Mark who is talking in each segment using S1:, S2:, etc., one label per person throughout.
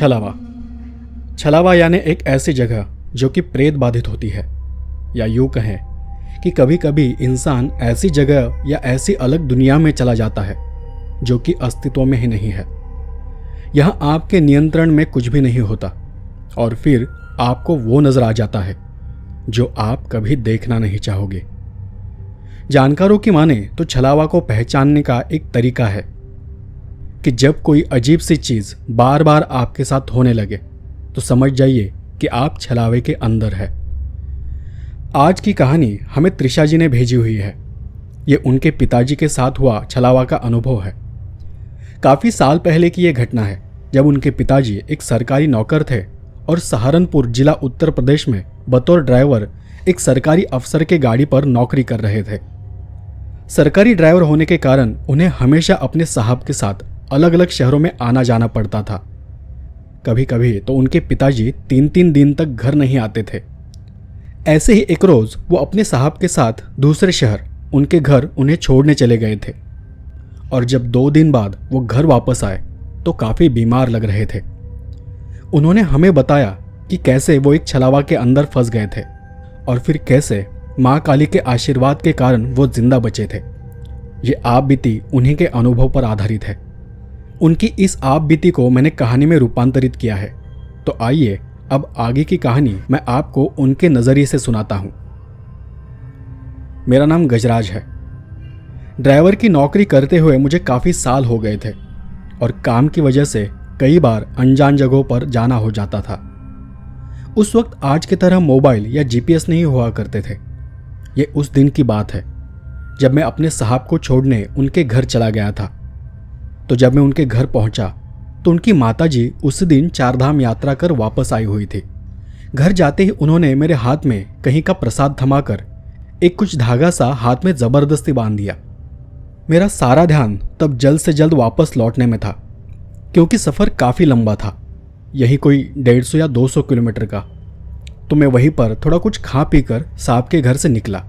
S1: छलावा। छलावा यानी एक ऐसी जगह जो कि प्रेत बाधित होती है, या यूँ कहें कि कभी कभी इंसान ऐसी जगह या ऐसी अलग दुनिया में चला जाता है जो कि अस्तित्व में ही नहीं है। यहाँ आपके नियंत्रण में कुछ भी नहीं होता और फिर आपको वो नजर आ जाता है जो आप कभी देखना नहीं चाहोगे। जानकारों की माने तो छलावा को पहचानने का एक तरीका है कि जब कोई अजीब सी चीज बार बार आपके साथ होने लगे तो समझ जाइए कि आप छलावे के अंदर है। आज की कहानी हमें त्रिशा जी ने भेजी हुई है। ये उनके पिताजी के साथ हुआ छलावा का अनुभव है। काफी साल पहले की यह घटना है जब उनके पिताजी एक सरकारी नौकर थे और सहारनपुर जिला उत्तर प्रदेश में बतौर ड्राइवर एक सरकारी अफसर के गाड़ी पर नौकरी कर रहे थे। सरकारी ड्राइवर होने के कारण उन्हें हमेशा अपने साहब के साथ अलग अलग शहरों में आना जाना पड़ता था। कभी कभी तो उनके पिताजी 3-3 दिन तक घर नहीं आते थे। ऐसे ही एक रोज वो अपने साहब के साथ दूसरे शहर उनके घर उन्हें छोड़ने चले गए थे और जब 2 दिन बाद वो घर वापस आए तो काफी बीमार लग रहे थे। उन्होंने हमें बताया कि कैसे वो एक छलावा के अंदर फंस गए थे और फिर कैसे माँ काली के आशीर्वाद के कारण वो जिंदा बचे थे। ये आप बीती उन्हीं के अनुभव पर आधारित है। उनकी इस आप बीती को मैंने कहानी में रूपांतरित किया है। तो आइए अब आगे की कहानी मैं आपको उनके नजरिए से सुनाता हूं। मेरा नाम गजराज है। ड्राइवर की नौकरी करते हुए मुझे काफी साल हो गए थे और काम की वजह से कई बार अनजान जगहों पर जाना हो जाता था। उस वक्त आज की तरह मोबाइल या जीपीएस नहीं हुआ करते थे। ये उस दिन की बात है जब मैं अपने साहब को छोड़ने उनके घर चला गया था। तो जब मैं उनके घर पहुंचा तो उनकी माताजी उस दिन 4 धाम यात्रा कर वापस आई हुई थी। घर जाते ही उन्होंने मेरे हाथ में कहीं का प्रसाद थमाकर एक कुछ धागा सा हाथ में जबरदस्ती बांध दिया। मेरा सारा ध्यान तब जल्द से जल्द वापस लौटने में था क्योंकि सफ़र काफ़ी लंबा था, यही कोई 150 या 200 किलोमीटर का। तो मैं वहीं पर थोड़ा कुछ खा पी कर साहब के घर से निकला।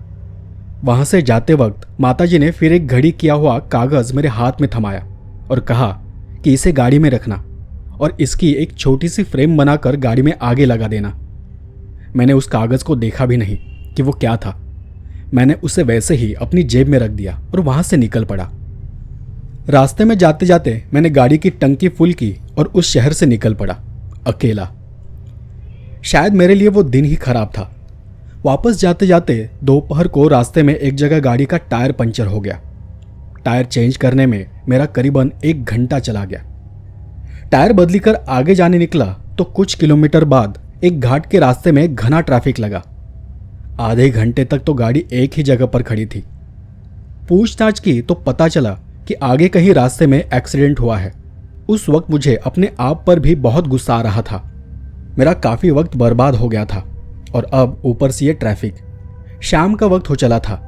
S1: वहाँ से जाते वक्त माताजी ने फिर एक घड़ी किया हुआ कागज़ मेरे हाथ में थमाया और कहा कि इसे गाड़ी में रखना और इसकी एक छोटी सी फ्रेम बनाकर गाड़ी में आगे लगा देना। मैंने उस कागज़ को देखा भी नहीं कि वो क्या था। मैंने उसे वैसे ही अपनी जेब में रख दिया और वहाँ से निकल पड़ा। रास्ते में जाते जाते मैंने गाड़ी की टंकी फुल की और उस शहर से निकल पड़ा, अकेला। शायद मेरे लिए वो दिन ही खराब था। वापस जाते जाते दोपहर को रास्ते में एक जगह गाड़ी का टायर पंचर हो गया। टायर चेंज करने में मेरा करीबन 1 घंटा चला गया। टायर बदली कर आगे जाने निकला तो कुछ किलोमीटर बाद एक घाट के रास्ते में घना ट्रैफिक लगा। आधे घंटे तक तो गाड़ी एक ही जगह पर खड़ी थी। पूछताछ की तो पता चला कि आगे कहीं रास्ते में एक्सीडेंट हुआ है। उस वक्त मुझे अपने आप पर भी बहुत गुस्सा आ रहा था। मेरा काफ़ी वक्त बर्बाद हो गया था और अब ऊपर से ये ट्रैफिक। शाम का वक्त हो चला था,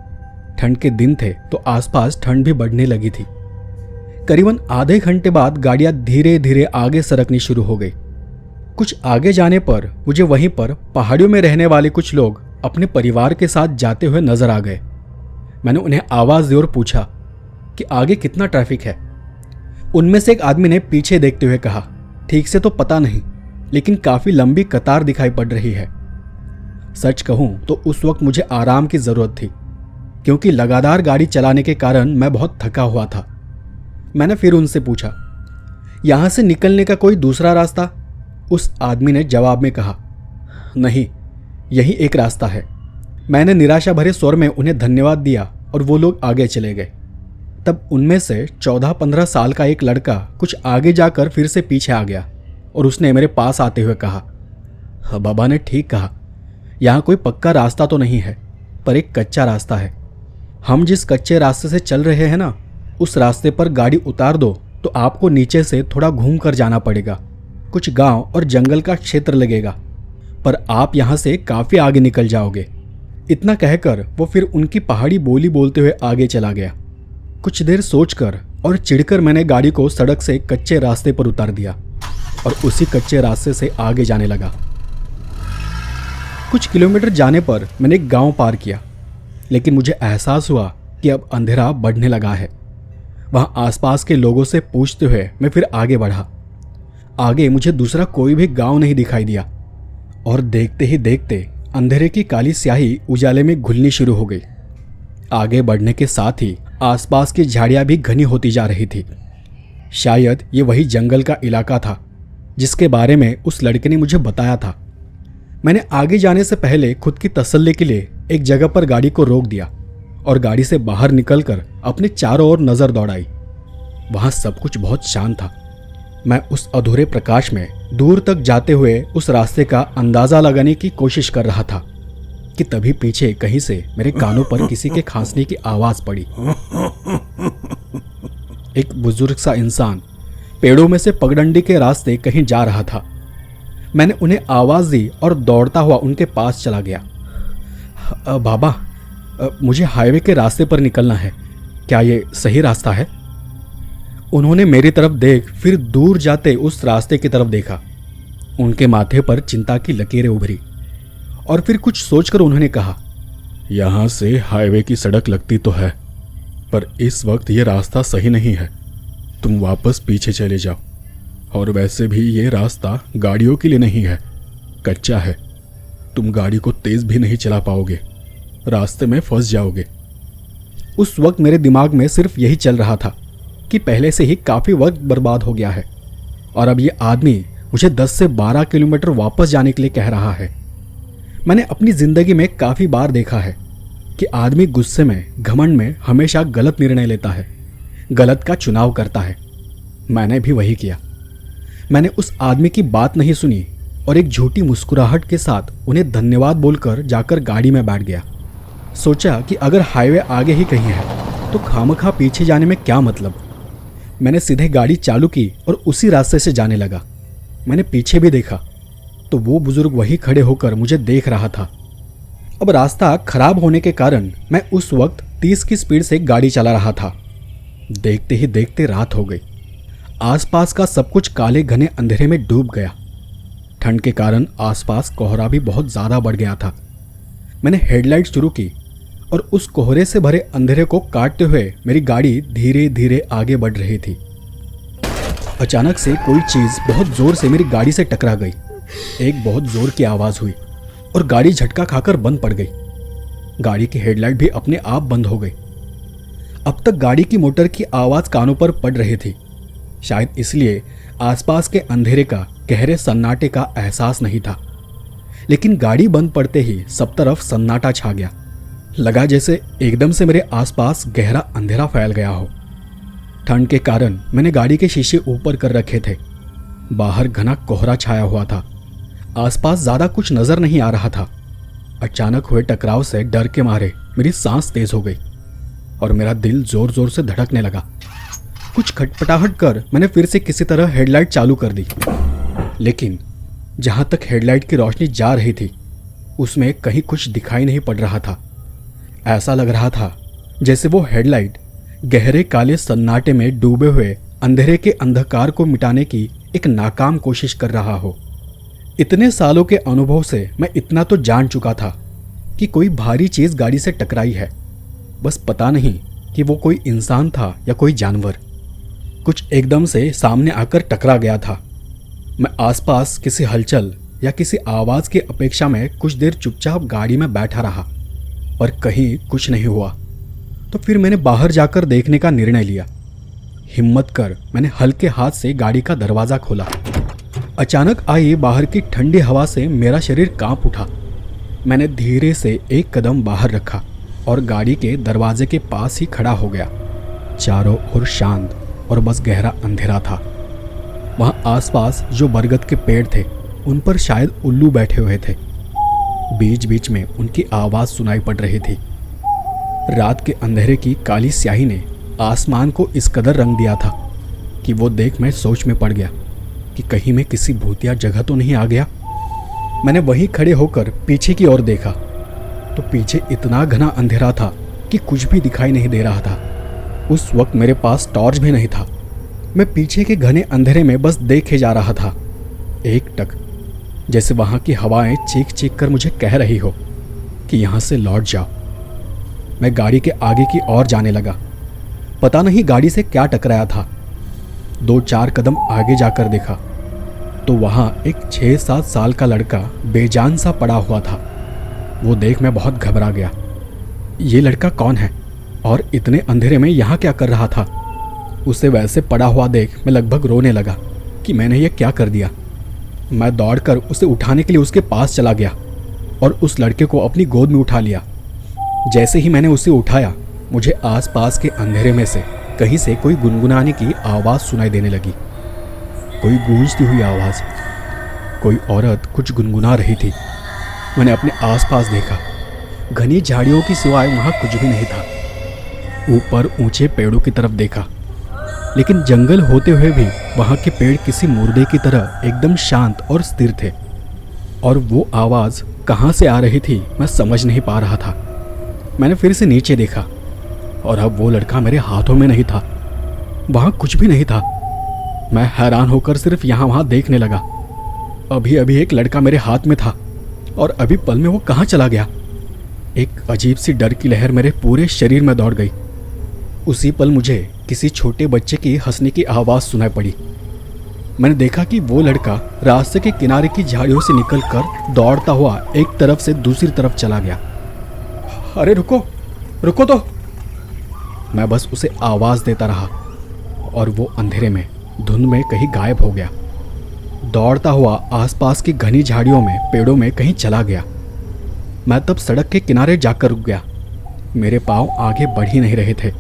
S1: ठंड के दिन थे तो आसपास ठंड भी बढ़ने लगी थी। करीबन आधे घंटे बाद गाड़ियां धीरे धीरे आगे सरकनी शुरू हो गई। कुछ आगे जाने पर मुझे वहीं पर पहाड़ियों में रहने वाले कुछ लोग अपने परिवार के साथ जाते हुए नजर आ गए। मैंने उन्हें आवाज़ दी और पूछा कि आगे कितना ट्रैफिक है। उनमें से एक आदमी ने पीछे देखते हुए कहा, ठीक से तो पता नहीं, लेकिन काफ़ी लंबी कतार दिखाई पड़ रही है। सच कहूँ तो उस वक्त मुझे आराम की ज़रूरत थी क्योंकि लगातार गाड़ी चलाने के कारण मैं बहुत थका हुआ था। मैंने फिर उनसे पूछा, यहाँ से निकलने का कोई दूसरा रास्ता? उस आदमी ने जवाब में कहा, नहीं, यही एक रास्ता है। मैंने निराशा भरे स्वर में उन्हें धन्यवाद दिया और वो लोग आगे चले गए। तब उनमें से 14-15 साल का एक लड़का कुछ आगे जाकर फिर से पीछे आ गया और उसने मेरे पास आते हुए कहा, बाबा ने ठीक कहा, यहाँ कोई पक्का रास्ता तो नहीं है पर एक कच्चा रास्ता है। हम जिस कच्चे रास्ते से चल रहे हैं ना, उस रास्ते पर गाड़ी उतार दो तो आपको नीचे से थोड़ा घूम कर जाना पड़ेगा। कुछ गांव और जंगल का क्षेत्र लगेगा पर आप यहाँ से काफ़ी आगे निकल जाओगे। इतना कहकर वो फिर उनकी पहाड़ी बोली बोलते हुए आगे चला गया। कुछ देर सोचकर और चिढ़कर मैंने गाड़ी को सड़क से कच्चे रास्ते पर उतार दिया और उसी कच्चे रास्ते से आगे जाने लगा। कुछ किलोमीटर जाने पर मैंने एक गांव पार किया, लेकिन मुझे एहसास हुआ कि अब अंधेरा बढ़ने लगा है। वहां आसपास के लोगों से पूछते हुए मैं फिर आगे बढ़ा। आगे मुझे दूसरा कोई भी गांव नहीं दिखाई दिया और देखते ही देखते अंधेरे की काली स्याही उजाले में घुलनी शुरू हो गई। आगे बढ़ने के साथ ही आसपास की झाड़ियां भी घनी होती जा रही थी। शायद ये वही जंगल का इलाका था जिसके बारे में उस लड़के ने मुझे बताया था। मैंने आगे जाने से पहले खुद की तसल्ली के लिए एक जगह पर गाड़ी को रोक दिया और गाड़ी से बाहर निकलकर अपने चारों ओर नजर दौड़ाई। वहां सब कुछ बहुत शांत था। मैं उस अधूरे प्रकाश में दूर तक जाते हुए उस रास्ते का अंदाजा लगाने की कोशिश कर रहा था कि तभी पीछे कहीं से मेरे कानों पर किसी के खांसने की आवाज पड़ी। एक बुजुर्ग सा इंसान पेड़ों में से पगडंडी के रास्ते कहीं जा रहा था। मैंने उन्हें आवाज दी और दौड़ता हुआ उनके पास चला गया। बाबा, मुझे हाईवे के रास्ते पर निकलना है, क्या ये सही रास्ता है? उन्होंने मेरी तरफ देख फिर दूर जाते उस रास्ते की तरफ देखा। उनके माथे पर चिंता की लकीरें उभरी और फिर कुछ सोचकर उन्होंने कहा, यहाँ से हाईवे की सड़क लगती तो है, पर इस वक्त ये रास्ता सही नहीं है। तुम वापस पीछे चले जाओ, और वैसे भी ये रास्ता गाड़ियों के लिए नहीं है, कच्चा है। तुम गाड़ी को तेज भी नहीं चला पाओगे, रास्ते में फंस जाओगे। उस वक्त मेरे दिमाग में सिर्फ यही चल रहा था कि पहले से ही काफ़ी वक्त बर्बाद हो गया है और अब ये आदमी मुझे 10 से 12 किलोमीटर वापस जाने के लिए कह रहा है। मैंने अपनी ज़िंदगी में काफ़ी बार देखा है कि आदमी गुस्से में, घमंड में हमेशा गलत निर्णय लेता है, गलत का चुनाव करता है। मैंने भी वही किया। मैंने उस आदमी की बात नहीं सुनी और एक झूठी मुस्कुराहट के साथ उन्हें धन्यवाद बोलकर जाकर गाड़ी में बैठ गया। सोचा कि अगर हाईवे आगे ही कहीं है तो खामखा पीछे जाने में क्या मतलब। मैंने सीधे गाड़ी चालू की और उसी रास्ते से जाने लगा। मैंने पीछे भी देखा तो वो बुजुर्ग वहीं खड़े होकर मुझे देख रहा था। अब रास्ता खराब होने के कारण मैं उस वक्त 30 की स्पीड से गाड़ी चला रहा था। देखते ही देखते रात हो गई। आसपास का सब कुछ काले घने अंधेरे में डूब गया। ठंड के कारण आसपास कोहरा भी बहुत ज़्यादा बढ़ गया था। मैंने हेडलाइट शुरू की और उस कोहरे से भरे अंधेरे को काटते हुए मेरी गाड़ी धीरे धीरे आगे बढ़ रही थी। अचानक से कोई चीज़ बहुत ज़ोर से मेरी गाड़ी से टकरा गई। एक बहुत ज़ोर की आवाज़ हुई और गाड़ी झटका खाकर बंद पड़ गई। गाड़ी की हेडलाइट भी अपने आप बंद हो गई। अब तक गाड़ी की मोटर की आवाज़ कानों पर पड़ रही थी। शायद इसलिए आसपास के अंधेरे का, गहरे सन्नाटे का एहसास नहीं था। लेकिन गाड़ी बंद पड़ते ही सब तरफ सन्नाटा छा गया। लगा जैसे एकदम से मेरे आसपास गहरा अंधेरा फैल गया हो। ठंड के कारण मैंने गाड़ी के शीशे ऊपर कर रखे थे। बाहर घना कोहरा छाया हुआ था। आसपास ज़्यादा कुछ नज़र नहीं आ रहा था। अचानक हुए टकराव से डर के मारे मेरी सांस तेज हो गई और मेरा दिल जोर जोर से धड़कने लगा। कुछ खटपटाहट कर मैंने फिर से किसी तरह हेडलाइट चालू कर दी, लेकिन जहाँ तक हेडलाइट की रोशनी जा रही थी उसमें कहीं कुछ दिखाई नहीं पड़ रहा था। ऐसा लग रहा था जैसे वो हेडलाइट गहरे काले सन्नाटे में डूबे हुए अंधेरे के अंधकार को मिटाने की एक नाकाम कोशिश कर रहा हो। इतने सालों के अनुभव से मैं इतना तो जान चुका था कि कोई भारी चीज़ गाड़ी से टकराई है, बस पता नहीं कि वो कोई इंसान था या कोई जानवर। कुछ एकदम से सामने आकर टकरा गया था। मैं आसपास किसी हलचल या किसी आवाज़ की अपेक्षा में कुछ देर चुपचाप गाड़ी में बैठा रहा, पर कहीं कुछ नहीं हुआ। तो फिर मैंने बाहर जाकर देखने का निर्णय लिया। हिम्मत कर मैंने हल्के हाथ से गाड़ी का दरवाज़ा खोला। अचानक आई बाहर की ठंडी हवा से मेरा शरीर कांप उठा। मैंने धीरे से एक कदम बाहर रखा और गाड़ी के दरवाजे के पास ही खड़ा हो गया। चारों ओर शांत और बस गहरा अंधेरा था। वहाँ आसपास जो बरगद के पेड़ थे उन पर शायद उल्लू बैठे हुए थे। बीच बीच में उनकी आवाज़ सुनाई पड़ रही थी। रात के अंधेरे की काली स्याही ने आसमान को इस कदर रंग दिया था कि वो देख मैं सोच में पड़ गया कि कहीं मैं किसी भूतिया जगह तो नहीं आ गया। मैंने वहीं खड़े होकर पीछे की ओर देखा तो पीछे इतना घना अंधेरा था कि कुछ भी दिखाई नहीं दे रहा था। उस वक्त मेरे पास टॉर्च भी नहीं था। मैं पीछे के घने अंधेरे में बस देखे जा रहा था, एकटक, जैसे वहाँ की हवाएं चीख चीख कर मुझे कह रही हो कि यहाँ से लौट जाओ। मैं गाड़ी के आगे की ओर जाने लगा। पता नहीं गाड़ी से क्या टकराया था। 2-4 कदम आगे जाकर देखा तो वहाँ एक 6-7 साल का लड़का बेजान सा पड़ा हुआ था। वो देख मैं बहुत घबरा गया। ये लड़का कौन है और इतने अंधेरे में यहाँ क्या कर रहा था? उसे वैसे पड़ा हुआ देख मैं लगभग रोने लगा कि मैंने ये क्या कर दिया। मैं दौड़कर उसे उठाने के लिए उसके पास चला गया और उस लड़के को अपनी गोद में उठा लिया। जैसे ही मैंने उसे उठाया, मुझे आसपास के अंधेरे में से कहीं से कोई गुनगुनाने की आवाज़ सुनाई देने लगी। कोई गूंजती हुई आवाज़। कोई औरत कुछ गुनगुना रही थी। मैंने अपने आसपास देखा। घनी झाड़ियों की सिवाय वहाँ कुछ भी नहीं था। ऊपर ऊंचे पेड़ों की तरफ देखा, लेकिन जंगल होते हुए भी वहाँ के पेड़ किसी मुर्दे की तरह एकदम शांत और स्थिर थे। और वो आवाज़ कहाँ से आ रही थी मैं समझ नहीं पा रहा था। मैंने फिर से नीचे देखा और अब वो लड़का मेरे हाथों में नहीं था। वहाँ कुछ भी नहीं था। मैं हैरान होकर सिर्फ यहाँ वहाँ देखने लगा। अभी अभी एक लड़का मेरे हाथ में था और अभी पल में वो कहाँ चला गया। एक अजीब सी डर की लहर मेरे पूरे शरीर में दौड़ गई। उसी पल मुझे किसी छोटे बच्चे की हंसने की आवाज़ सुनाई पड़ी। मैंने देखा कि वो लड़का रास्ते के किनारे की झाड़ियों से निकलकर दौड़ता हुआ एक तरफ से दूसरी तरफ चला गया। अरे रुको, रुको तो! मैं बस उसे आवाज़ देता रहा और वो अंधेरे में धुंध में कहीं गायब हो गया। दौड़ता हुआ आसपास की घनी झाड़ियों में पेड़ों में कहीं चला गया। मैं तब सड़क के किनारे जाकर रुक गया। मेरे पाँव आगे बढ़ ही नहीं रहे थे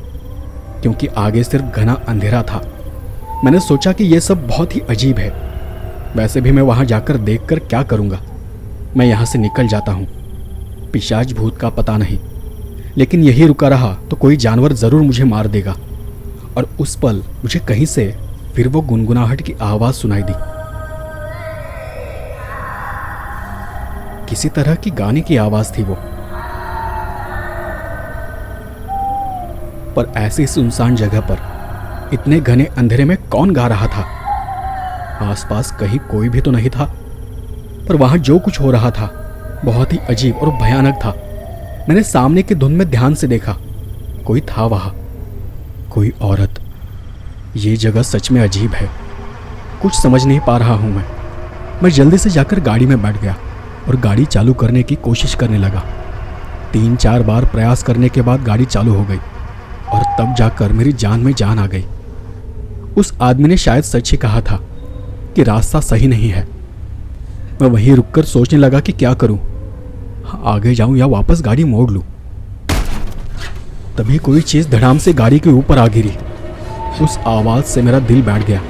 S1: क्योंकि आगे सिर्फ घना अंधेरा था। मैंने सोचा कि यह सब बहुत ही अजीब है। वैसे भी मैं वहाँ जाकर देखकर क्या करूँगा। मैं यहाँ से निकल जाता हूँ। पिशाच भूत का पता नहीं, लेकिन यही रुका रहा तो कोई जानवर ज़रूर मुझे मार देगा। और उस पल मुझे कहीं से फिर वो गुनगुनाहट की आवाज़ सुनाई दी। किसी तरह की गाने की आवाज़ थी वो, पर ऐसी सुनसान जगह पर इतने घने अंधेरे में कौन गा रहा था? आसपास कहीं कोई भी तो नहीं था, पर वहां जो कुछ हो रहा था बहुत ही अजीब और भयानक था। मैंने सामने की धुंध में ध्यान से देखा। कोई था वहां, कोई औरत। ये जगह सच में अजीब है। कुछ समझ नहीं पा रहा हूं मैं जल्दी से जाकर गाड़ी में बैठ गया और गाड़ी चालू करने की कोशिश करने लगा। 3-4 बार प्रयास करने के बाद गाड़ी चालू हो गई और तब जाकर मेरी जान में जान आ गई। उस आदमी ने शायद सच ही कहा था कि रास्ता सही नहीं है। मैं वहीं रुककर सोचने लगा कि क्या करूं, आगे जाऊं या वापस गाड़ी मोड़ लूं। तभी कोई चीज धड़ाम से गाड़ी के ऊपर आ गिरी। उस आवाज से मेरा दिल बैठ गया।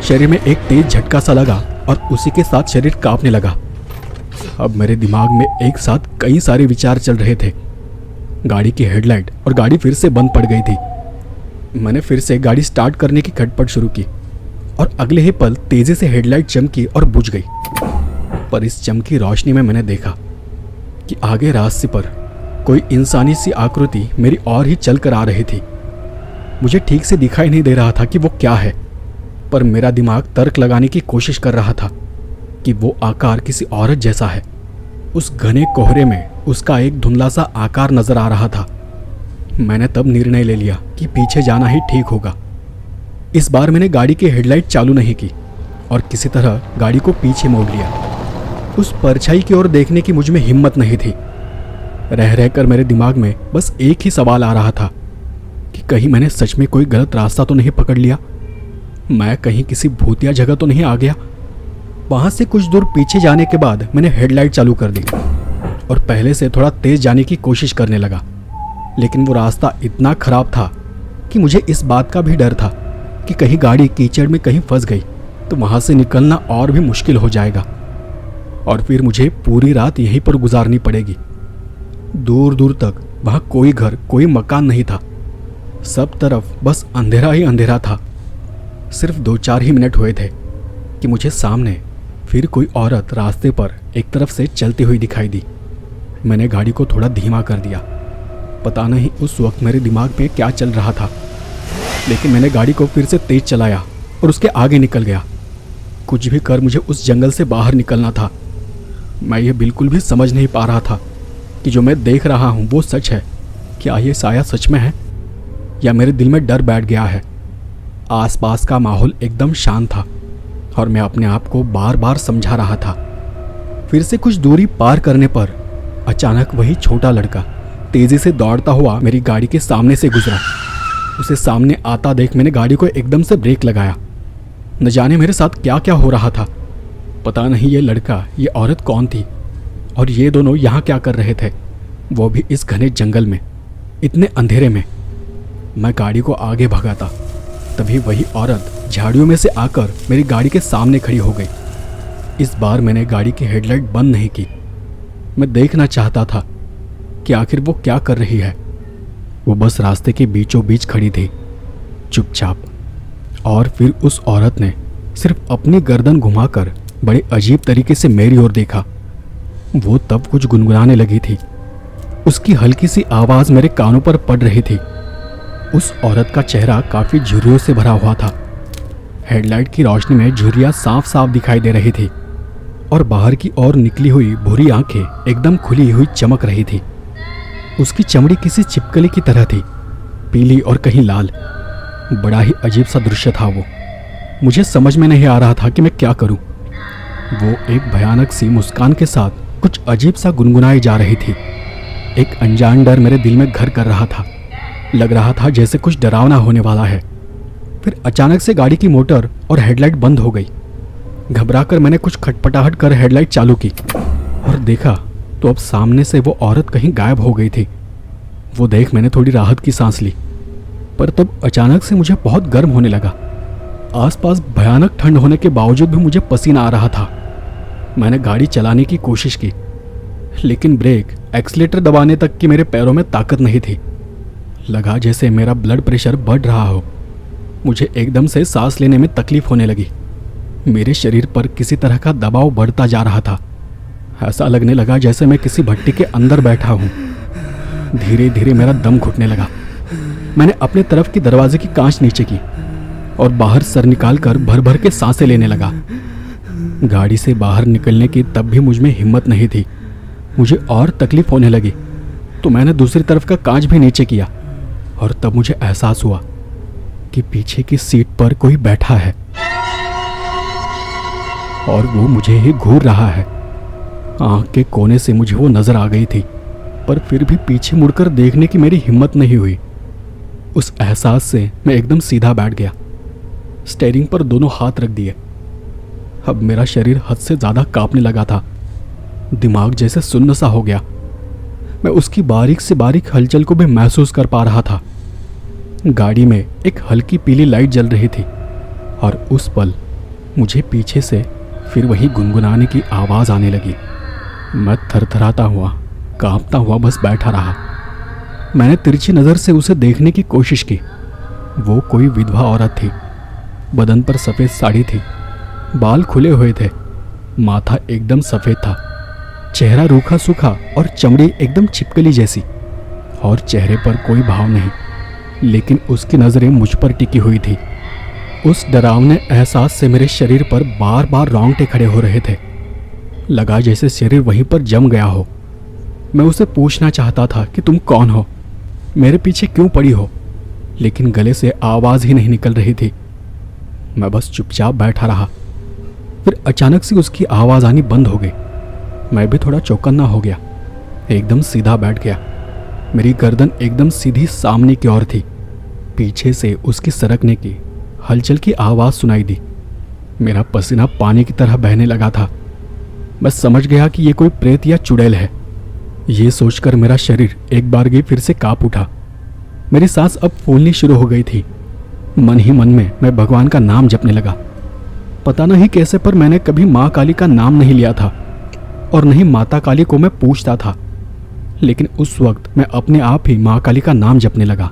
S1: शरीर में एक तेज झटका सा लगा और उसी के साथ शरीर कांपने लगा। अब मेरे दिमाग में एक साथ कई सारे विचार चल रहे थे। गाड़ी की हेडलाइट और गाड़ी फिर से बंद पड़ गई थी। मैंने फिर से गाड़ी स्टार्ट करने की खटपट शुरू की और अगले ही पल तेजी से हेडलाइट चमकी और बुझ गई। पर इस चमकी रोशनी में मैंने देखा कि आगे रास्ते पर कोई इंसानी सी आकृति मेरी ओर ही चल कर आ रही थी। मुझे ठीक से दिखाई नहीं दे रहा था कि वो क्या है, पर मेरा दिमाग तर्क लगाने की कोशिश कर रहा था कि वो आकार किसी औरत जैसा है। उस घने कोहरे में उसका एक धुंधला सा आकार नजर आ रहा था। मैंने तब निर्णय ले लिया कि पीछे जाना ही ठीक होगा। इस बार मैंने गाड़ी की हेडलाइट चालू नहीं की और किसी तरह गाड़ी को पीछे मोड़ लिया। उस परछाई की ओर देखने की मुझ में हिम्मत नहीं थी। रह रहकर मेरे दिमाग में बस एक ही सवाल आ रहा था कि कहीं मैंने सच में कोई गलत रास्ता तो नहीं पकड़ लिया, मैं कहीं किसी भूतिया जगह तो नहीं आ गया। वहां से कुछ दूर पीछे जाने के बाद मैंने हेडलाइट चालू कर दी और पहले से थोड़ा तेज जाने की कोशिश करने लगा। लेकिन वो रास्ता इतना खराब था कि मुझे इस बात का भी डर था कि कहीं गाड़ी कीचड़ में कहीं फंस गई तो वहां से निकलना और भी मुश्किल हो जाएगा और फिर मुझे पूरी रात यहीं पर गुजारनी पड़ेगी। दूर दूर तक वहां कोई घर, कोई मकान नहीं था। सब तरफ बस अंधेरा ही अंधेरा था। सिर्फ 2-4 ही मिनट हुए थे कि मुझे सामने फिर कोई औरत रास्ते पर एक तरफ से चलती हुई दिखाई दी। मैंने गाड़ी को थोड़ा धीमा कर दिया। पता नहीं उस वक्त मेरे दिमाग में क्या चल रहा था, लेकिन मैंने गाड़ी को फिर से तेज चलाया और उसके आगे निकल गया। कुछ भी कर मुझे उस जंगल से बाहर निकलना था। मैं ये बिल्कुल भी समझ नहीं पा रहा था कि जो मैं देख रहा हूँ वो सच है। क्या ये साया सच में है या मेरे दिल में डर बैठ गया है? आसपास का माहौल एकदम शांत था। और मैं अपने आप को बार बार समझा रहा था। फिर से कुछ दूरी पार करने पर अचानक वही छोटा लड़का तेजी से दौड़ता हुआ मेरी गाड़ी के सामने से गुजरा। उसे सामने आता देख मैंने गाड़ी को एकदम से ब्रेक लगाया। न जाने मेरे साथ क्या क्या हो रहा था। पता नहीं ये लड़का, ये औरत कौन थी और ये दोनों यहाँ क्या कर रहे थे, वो भी इस घने जंगल में, इतने अंधेरे में। मैं गाड़ी को आगे भगाता, तभी वही औरत झाड़ियों में से आकर मेरी गाड़ी के सामने खड़ी हो गई। इस बार मैंने गाड़ी की हेडलाइट बंद नहीं की। मैं देखना चाहता था कि आखिर वो क्या कर रही है। वो बस रास्ते के बीचों बीच खड़ी थी, चुपचाप। और फिर उस औरत ने सिर्फ अपनी गर्दन घुमाकर बड़े अजीब तरीके से मेरी ओर देखा। वो तब कुछ गुनगुनाने लगी थी। उसकी हल्की सी आवाज़ मेरे कानों पर पड़ रही थी। उस औरत का चेहरा काफ़ी झुर्रियों से भरा हुआ था। हेडलाइट की रोशनी में झुर्रियाँ साफ साफ दिखाई दे रही थी और बाहर की ओर निकली हुई भूरी आंखें एकदम खुली हुई चमक रही थी। उसकी चमड़ी किसी छिपकली की तरह थी, पीली और कहीं लाल। बड़ा ही अजीब सा दृश्य था वो। मुझे समझ में नहीं आ रहा था कि मैं क्या करूं। वो एक भयानक सी मुस्कान के साथ कुछ अजीब सा गुनगुनाई जा रही थी। एक अनजान डर मेरे दिल में घर कर रहा था। लग रहा था जैसे कुछ डरावना होने वाला है। फिर अचानक से गाड़ी की मोटर और हेडलाइट बंद हो गई। घबराकर मैंने कुछ खटपटाहट कर हेडलाइट चालू की और देखा तो अब सामने से वो औरत कहीं गायब हो गई थी। वो देख मैंने थोड़ी राहत की सांस ली, पर तब अचानक से मुझे बहुत गर्म होने लगा। आसपास भयानक ठंड होने के बावजूद भी मुझे पसीना आ रहा था। मैंने गाड़ी चलाने की कोशिश की, लेकिन ब्रेक, एक्सीलेटर दबाने तक की मेरे पैरों में ताकत नहीं थी। लगा जैसे मेरा ब्लड प्रेशर बढ़ रहा हो। मुझे एकदम से सांस लेने में तकलीफ होने लगी। मेरे शरीर पर किसी तरह का दबाव बढ़ता जा रहा था। ऐसा लगने लगा जैसे मैं किसी भट्टी के अंदर बैठा हूँ। धीरे धीरे मेरा दम घुटने लगा। मैंने अपने तरफ की दरवाजे की कांच नीचे की और बाहर सर निकालकर भर भर के सांसें लेने लगा। गाड़ी से बाहर निकलने की तब भी मुझ में हिम्मत नहीं थी। मुझे और तकलीफ होने लगी तो मैंने दूसरी तरफ का कांच भी नीचे किया और तब मुझे एहसास हुआ कि पीछे की सीट पर कोई बैठा है और वो मुझे ही घूर रहा है। आंख के कोने से मुझे वो नजर आ गई थी, पर फिर भी पीछे मुड़कर देखने की मेरी हिम्मत नहीं हुई। उस एहसास से मैं एकदम सीधा बैठ गया, स्टीयरिंग पर दोनों हाथ रख दिए। अब मेरा शरीर हद से ज्यादा कांपने लगा था। दिमाग जैसे सुन्न सा हो गया। मैं उसकी बारीक से बारीक हलचल को भी महसूस कर पा रहा था। गाड़ी में एक हल्की पीली लाइट जल रही थी और उस पल मुझे पीछे से फिर वही गुनगुनाने की आवाज़ आने लगी। मैं थरथराता हुआ, कांपता हुआ बस बैठा रहा। मैंने तिरछी नज़र से उसे देखने की कोशिश की। वो कोई विधवा औरत थी। बदन पर सफ़ेद साड़ी थी, बाल खुले हुए थे, माथा एकदम सफ़ेद था, चेहरा रूखा सूखा और चमड़ी एकदम छिपकली जैसी, और चेहरे पर कोई भाव नहीं, लेकिन उसकी नज़रें मुझ पर टिकी हुई थी। उस डरावने एहसास से मेरे शरीर पर बार बार रोंगटे खड़े हो रहे थे। लगा जैसे शरीर वहीं पर जम गया हो। मैं उसे पूछना चाहता था कि तुम कौन हो, मेरे पीछे क्यों पड़ी हो, लेकिन गले से आवाज़ ही नहीं निकल रही थी। मैं बस चुपचाप बैठा रहा। फिर अचानक से उसकी आवाज़ आनी बंद हो गई। मैं भी थोड़ा चौकन्ना हो गया, एकदम सीधा बैठ गया। मेरी गर्दन एकदम सीधी सामने की ओर थी। पीछे से उसकी सरकने की हलचल की आवाज़ सुनाई दी। मेरा पसीना पानी की तरह बहने लगा था। मैं समझ गया कि ये कोई प्रेत या चुड़ैल है। ये सोचकर मेरा शरीर एक बारगी फिर से कांप उठा। मेरी सांस अब फूलनी शुरू हो गई थी। मन ही मन में मैं भगवान का नाम जपने लगा। पता नहीं कैसे, पर मैंने कभी माँ काली का नाम नहीं लिया था और नहीं माता काली को मैं पूछता था, लेकिन उस वक्त मैं अपने आप ही माँ काली का नाम जपने लगा।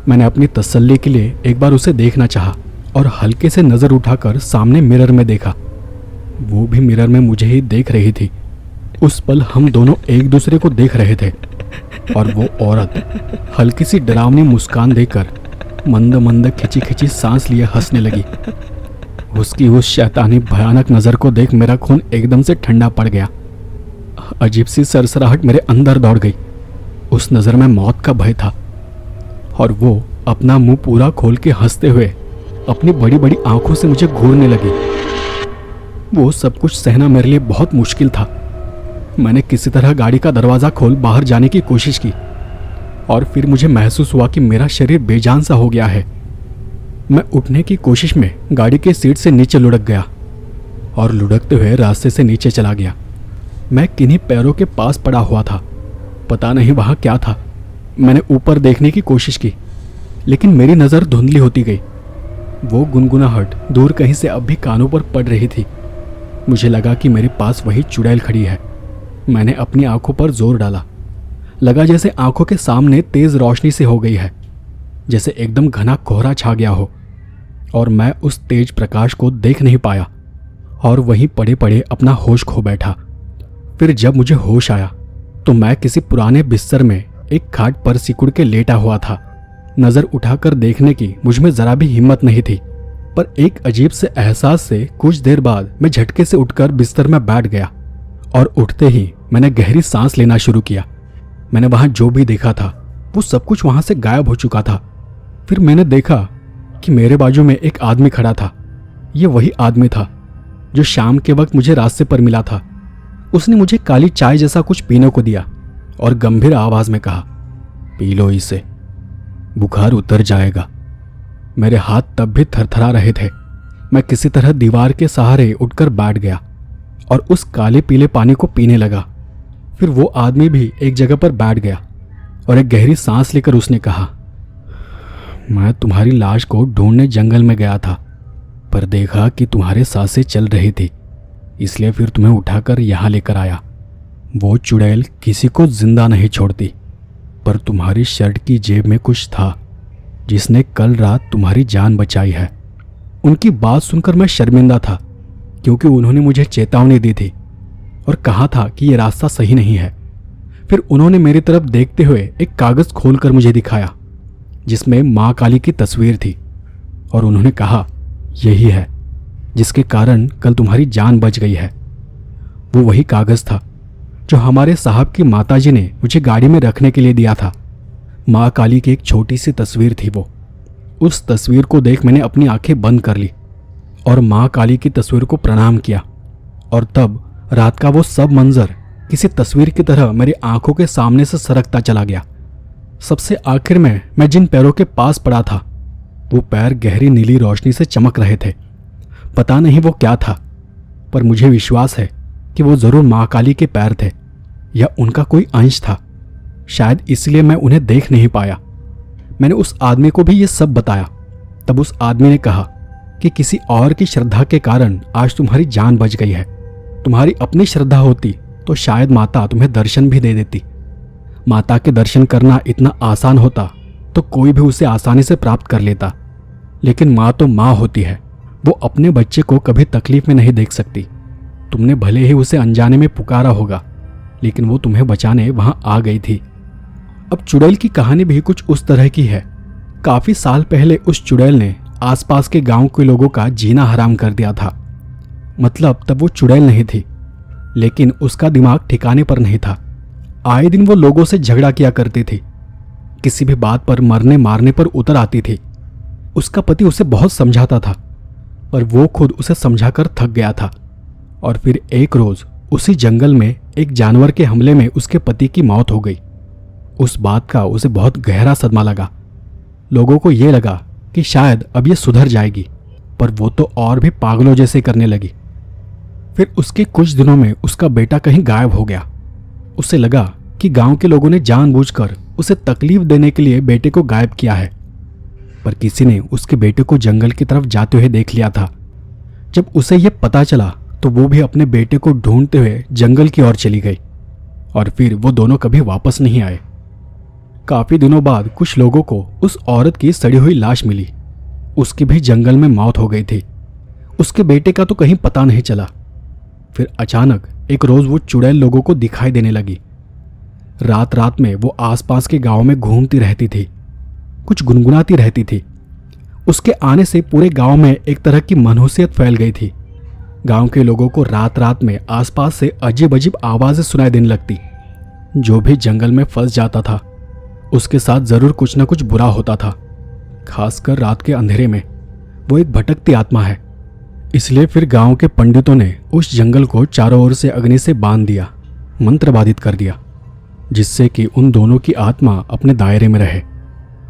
S1: मैंने अपनी तसल्ली के लिए एक बार उसे देखना चाहा और हल्के से नज़र उठाकर सामने मिरर में देखा। वो भी मिरर में मुझे ही देख रही थी। उस पल हम दोनों एक दूसरे को देख रहे थे और वो औरत हल्की सी डरावनी मुस्कान देकर मंद मंद खिंची खिंची सांस लिए हंसने लगी। उसकी उस शैतानी भयानक नज़र को देख मेरा खून एकदम से ठंडा पड़ गया। अजीब सी सरसराहट मेरे अंदर दौड़ गई। उस नज़र में मौत का भय था और वो अपना मुंह पूरा खोल के हंसते हुए अपनी बड़ी बड़ी आंखों से मुझे घूरने लगी। वो सब कुछ सहना मेरे लिए बहुत मुश्किल था। मैंने किसी तरह गाड़ी का दरवाज़ा खोल बाहर जाने की कोशिश की और फिर मुझे महसूस हुआ कि मेरा शरीर बेजान सा हो गया है। मैं उठने की कोशिश में गाड़ी के सीट से नीचे लुढ़क गया और लुढ़कते हुए रास्ते से नीचे चला गया। मैं किन्हीं पैरों के पास पड़ा हुआ था। पता नहीं वहाँ क्या था। मैंने ऊपर देखने की कोशिश की, लेकिन मेरी नज़र धुंधली होती गई। वो गुनगुनाहट दूर कहीं से अब भी कानों पर पड़ रही थी। मुझे लगा कि मेरे पास वही चुड़ैल खड़ी है। मैंने अपनी आंखों पर जोर डाला। लगा जैसे आंखों के सामने तेज रोशनी से हो गई है, जैसे एकदम घना कोहरा छा गया हो, और मैं उस तेज प्रकाश को देख नहीं पाया और वहीं पड़े पड़े अपना होश खो बैठा। फिर जब मुझे होश आया तो मैं किसी पुराने बिस्तर में एक खाट पर सिकुड़ के लेटा हुआ था। नजर उठाकर देखने की मुझ में जरा भी हिम्मत नहीं थी, पर एक अजीब से एहसास से कुछ देर बाद मैं झटके से उठकर बिस्तर में बैठ गया और उठते ही मैंने गहरी सांस लेना शुरू किया। मैंने वहां जो भी देखा था वो सब कुछ वहां से गायब हो चुका था। फिर मैंने देखा कि मेरे बाजू में एक आदमी खड़ा था। ये वही आदमी था जो शाम के वक्त मुझे रास्ते पर मिला था। उसने मुझे काली चाय जैसा कुछ पीने को दिया और गंभीर आवाज में कहा, पी लो इसे, बुखार उतर जाएगा। मेरे हाथ तब भी थरथरा रहे थे। मैं किसी तरह दीवार के सहारे उठकर बैठ गया और उस काले पीले पानी को पीने लगा। फिर वो आदमी भी एक जगह पर बैठ गया और एक गहरी सांस लेकर उसने कहा, मैं तुम्हारी लाश को ढूंढने जंगल में गया था, पर देखा कि तुम्हारे सांसें चल रही थी, इसलिए फिर तुम्हें उठाकर यहाँ लेकर आया। वो चुड़ैल किसी को जिंदा नहीं छोड़ती, पर तुम्हारी शर्ट की जेब में कुछ था जिसने कल रात तुम्हारी जान बचाई है। उनकी बात सुनकर मैं शर्मिंदा था, क्योंकि उन्होंने मुझे चेतावनी दी थी और कहा था कि यह रास्ता सही नहीं है। फिर उन्होंने मेरी तरफ देखते हुए एक कागज खोलकर मुझे दिखाया जिसमें माँ काली की तस्वीर थी, और उन्होंने कहा, यही है जिसके कारण कल तुम्हारी जान बच गई है। वो वही कागज था जो हमारे साहब की माताजी ने मुझे गाड़ी में रखने के लिए दिया था। माँ काली की एक छोटी सी तस्वीर थी वो। उस तस्वीर को देख मैंने अपनी आंखें बंद कर ली और माँ काली की तस्वीर को प्रणाम किया, और तब रात का वो सब मंजर किसी तस्वीर की तरह मेरी आंखों के सामने से सरकता चला गया। सबसे आखिर में मैं जिन पैरों के पास पड़ा था वो पैर गहरी नीली रोशनी से चमक रहे थे। पता नहीं वो क्या था, पर मुझे विश्वास है कि वो जरूर माँ काली के पैर थे या उनका कोई अंश था। शायद इसलिए मैं उन्हें देख नहीं पाया। मैंने उस आदमी को भी ये सब बताया। तब उस आदमी ने कहा कि किसी और की श्रद्धा के कारण आज तुम्हारी जान बच गई है। तुम्हारी अपनी श्रद्धा होती तो शायद माता तुम्हें दर्शन भी दे देती। माता के दर्शन करना इतना आसान होता तो कोई भी उसे आसानी से प्राप्त कर लेता, लेकिन माँ तो माँ होती है। वो अपने बच्चे को कभी तकलीफ में नहीं देख सकती। तुमने भले ही उसे अनजाने में पुकारा होगा, लेकिन वो तुम्हें बचाने वहां आ गई थी। अब चुड़ैल की कहानी भी कुछ उस तरह की है। काफी साल पहले उस चुड़ैल ने आसपास के गांव के लोगों का जीना हराम कर दिया था। मतलब तब वो चुड़ैल नहीं थी, लेकिन उसका दिमाग ठिकाने पर नहीं था। आए दिन वो लोगों से झगड़ा किया करती थी, किसी भी बात पर मरने मारने पर उतर आती थी। उसका पति उसे बहुत समझाता था, पर वो खुद उसे समझाकर थक गया था। और फिर एक रोज उसी जंगल में एक जानवर के हमले में उसके पति की मौत हो गई। उस बात का उसे बहुत गहरा सदमा लगा। लोगों को ये लगा कि शायद अब ये सुधर जाएगी, पर वो तो और भी पागलों जैसे करने लगी। फिर उसके कुछ दिनों में उसका बेटा कहीं गायब हो गया। उसे लगा कि गांव के लोगों ने जानबूझकर उसे तकलीफ देने के लिए बेटे को गायब किया है, पर किसी ने उसके बेटे को जंगल की तरफ जाते हुए देख लिया था। जब उसे यह पता चला तो वो भी अपने बेटे को ढूंढते हुए जंगल की ओर चली गई, और फिर वो दोनों कभी वापस नहीं आए। काफी दिनों बाद कुछ लोगों को उस औरत की सड़ी हुई लाश मिली। उसकी भी जंगल में मौत हो गई थी। उसके बेटे का तो कहीं पता नहीं चला। फिर अचानक एक रोज वो चुड़ैल लोगों को दिखाई देने लगी। रात रात में वो आसपास के गांव में घूमती रहती थी, कुछ गुनगुनाती रहती थी। उसके आने से पूरे गांव में एक तरह की मनहूसियत फैल गई थी। गांव के लोगों को रात रात में आसपास से अजीब अजीब आवाजें सुनाई देने लगती। जो भी जंगल में फंस जाता था उसके साथ जरूर कुछ न कुछ बुरा होता था, खासकर रात के अंधेरे में। वो एक भटकती आत्मा है। इसलिए फिर गांव के पंडितों ने उस जंगल को चारों ओर से अग्नि से बांध दिया, मंत्र बाधित कर दिया, जिससे कि उन दोनों की आत्मा अपने दायरे में रहे।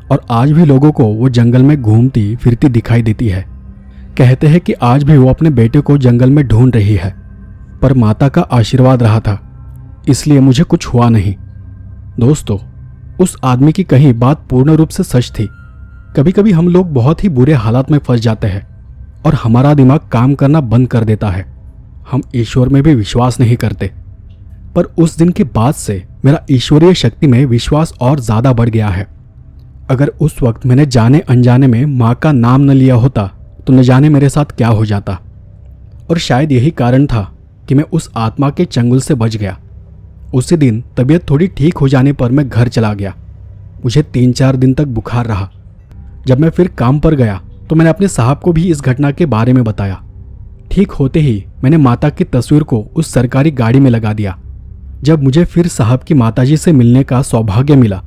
S1: और आज भी लोगों को वो जंगल में घूमती फिरती दिखाई देती है। कहते हैं कि आज भी वो अपने बेटे को जंगल में ढूंढ रही है, पर माता का आशीर्वाद रहा था, इसलिए मुझे कुछ हुआ नहीं। दोस्तों, उस आदमी की कही बात पूर्ण रूप से सच थी। कभी कभी हम लोग बहुत ही बुरे हालात में फंस जाते हैं और हमारा दिमाग काम करना बंद कर देता है। हम ईश्वर में भी विश्वास नहीं करते। पर उस दिन के बाद से मेरा ईश्वरीय शक्ति में विश्वास और ज़्यादा बढ़ गया है। अगर उस वक्त मैंने जाने अनजाने में माँ का नाम न लिया होता तो न जाने मेरे साथ क्या हो जाता। और शायद यही कारण था कि मैं उस आत्मा के चंगुल से बच गया। उसी दिन तबीयत थोड़ी ठीक हो जाने पर मैं घर चला गया। मुझे 3-4 दिन तक बुखार रहा। जब मैं फिर काम पर गया तो मैंने अपने साहब को भी इस घटना के बारे में बताया। ठीक होते ही मैंने माता की तस्वीर को उस सरकारी गाड़ी में लगा दिया। जब मुझे फिर साहब की माताजी से मिलने का सौभाग्य मिला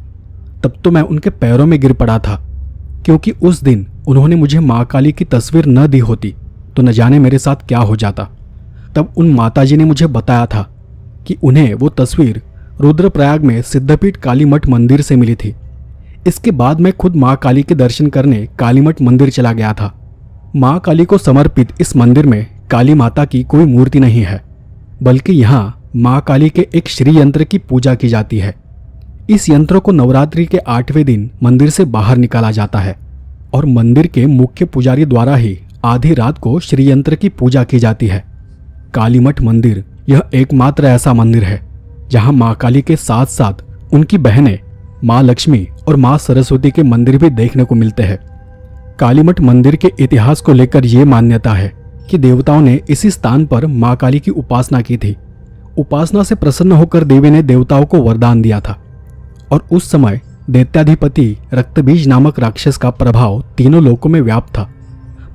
S1: तब तो मैं उनके पैरों में गिर पड़ा था, क्योंकि उस दिन उन्होंने मुझे माँ काली की तस्वीर न दी होती तो न जाने मेरे साथ क्या हो जाता। तब उन माताजी ने मुझे बताया था कि उन्हें वो तस्वीर रुद्रप्रयाग में सिद्धपीठ काली मठ मंदिर से मिली थी। इसके बाद मैं खुद माँ काली के दर्शन करने कालीमठ मंदिर चला गया था। माँ काली को समर्पित इस मंदिर में काली माता की कोई मूर्ति नहीं है, बल्कि यहाँ माँ काली के एक श्री यंत्र की पूजा की जाती है। इस यंत्र को नवरात्रि के 8वें दिन मंदिर से बाहर निकाला जाता है और मंदिर के मुख्य पुजारी द्वारा ही आधी रात को श्री यंत्र की पूजा की जाती है। कालीमठ मंदिर यह एकमात्र ऐसा मंदिर है जहाँ माँ काली के साथ साथ उनकी बहनें माँ लक्ष्मी और माँ सरस्वती के मंदिर भी देखने को मिलते हैं। कालीमठ मंदिर के इतिहास को लेकर ये मान्यता है कि देवताओं ने इसी स्थान पर माँ काली की उपासना की थी। उपासना से प्रसन्न होकर देवी ने देवताओं को वरदान दिया था और उस समय दैत्याधिपति रक्तबीज नामक राक्षस का प्रभाव तीनों लोकों में व्याप्त था।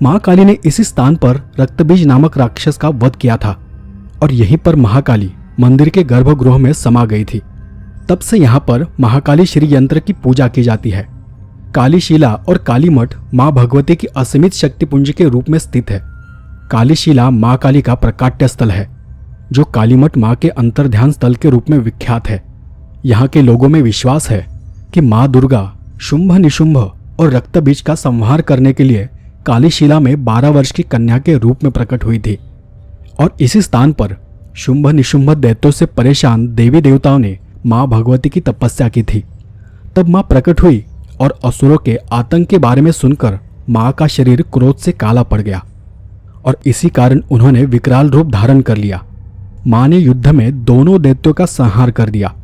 S1: माँ काली ने इसी स्थान पर रक्तबीज नामक राक्षस का वध किया था और यहीं पर महाकाली मंदिर के गर्भगृह में समा गई थी। तब से यहाँ पर महाकाली श्री यंत्र की पूजा की जाती है। कालीशिला और कालीमठ माँ भगवती की असीमित शक्तिपुंज के रूप में स्थित है। कालीशिला माँ काली का प्रकाट्य स्थल है, जो कालीमठ माँ के अंतर्ध्यान स्थल के रूप में विख्यात है। यहाँ के लोगों में विश्वास है कि माँ दुर्गा शुंभ निशुंभ और रक्तबीज का संहार करने के लिए कालीशिला में 12 वर्ष की कन्या के रूप में प्रकट हुई थी और इसी स्थान पर शुंभ निशुंभ दैत्यों से परेशान देवी देवताओं ने माँ भगवती की तपस्या की थी। तब माँ प्रकट हुई और असुरों के आतंक के बारे में सुनकर माँ का शरीर क्रोध से काला पड़ गया और इसी कारण उन्होंने विकराल रूप धारण कर लिया। माँ ने युद्ध में दोनों दैत्यों का संहार कर दिया।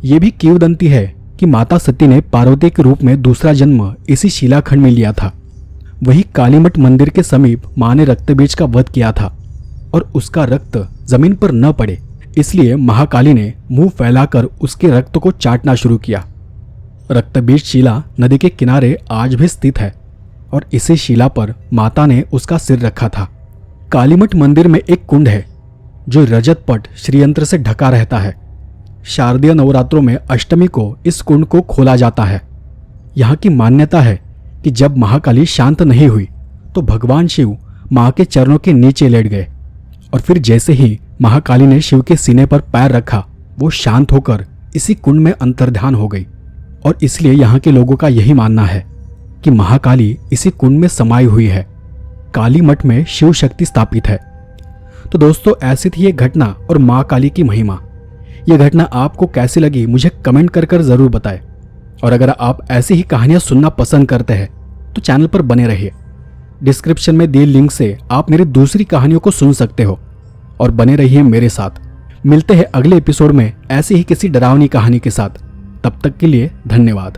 S1: ये भी किंवदंती है कि माता सती ने पार्वती के रूप में दूसरा जन्म इसी शिलाखंड में लिया था। वही कालीमठ मंदिर के समीप माँ ने रक्तबीज का वध किया था और उसका रक्त जमीन पर न पड़े, इसलिए महाकाली ने मुंह फैलाकर उसके रक्त को चाटना शुरू किया। रक्तबीज शिला नदी के किनारे आज भी स्थित है और इसी शिला पर माता ने उसका सिर रखा था। कालीमठ मंदिर में एक कुंड है जो रजत पट श्रीयंत्र से ढका रहता है। शारदीय नवरात्रों में अष्टमी को इस कुंड को खोला जाता है। यहाँ की मान्यता है कि जब महाकाली शांत नहीं हुई तो भगवान शिव माँ के चरणों के नीचे लेट गए और फिर जैसे ही महाकाली ने शिव के सीने पर पैर रखा, वो शांत होकर इसी कुंड में अंतर्ध्यान हो गई और इसलिए यहाँ के लोगों का यही मानना है कि महाकाली इसी कुंड में समाई हुई है। काली मठ में शिव शक्ति स्थापित है। तो दोस्तों, ऐसी थी ये घटना और माँ काली की महिमा। ये घटना आपको कैसी लगी मुझे कमेंट कर जरूर बताएं और अगर आप ऐसी ही कहानियां सुनना पसंद करते हैं तो चैनल पर बने रहिए। डिस्क्रिप्शन में दिए लिंक से आप मेरी दूसरी कहानियों को सुन सकते हो और बने रहिए मेरे साथ। मिलते हैं अगले एपिसोड में ऐसी ही किसी डरावनी कहानी के साथ। तब तक के लिए धन्यवाद।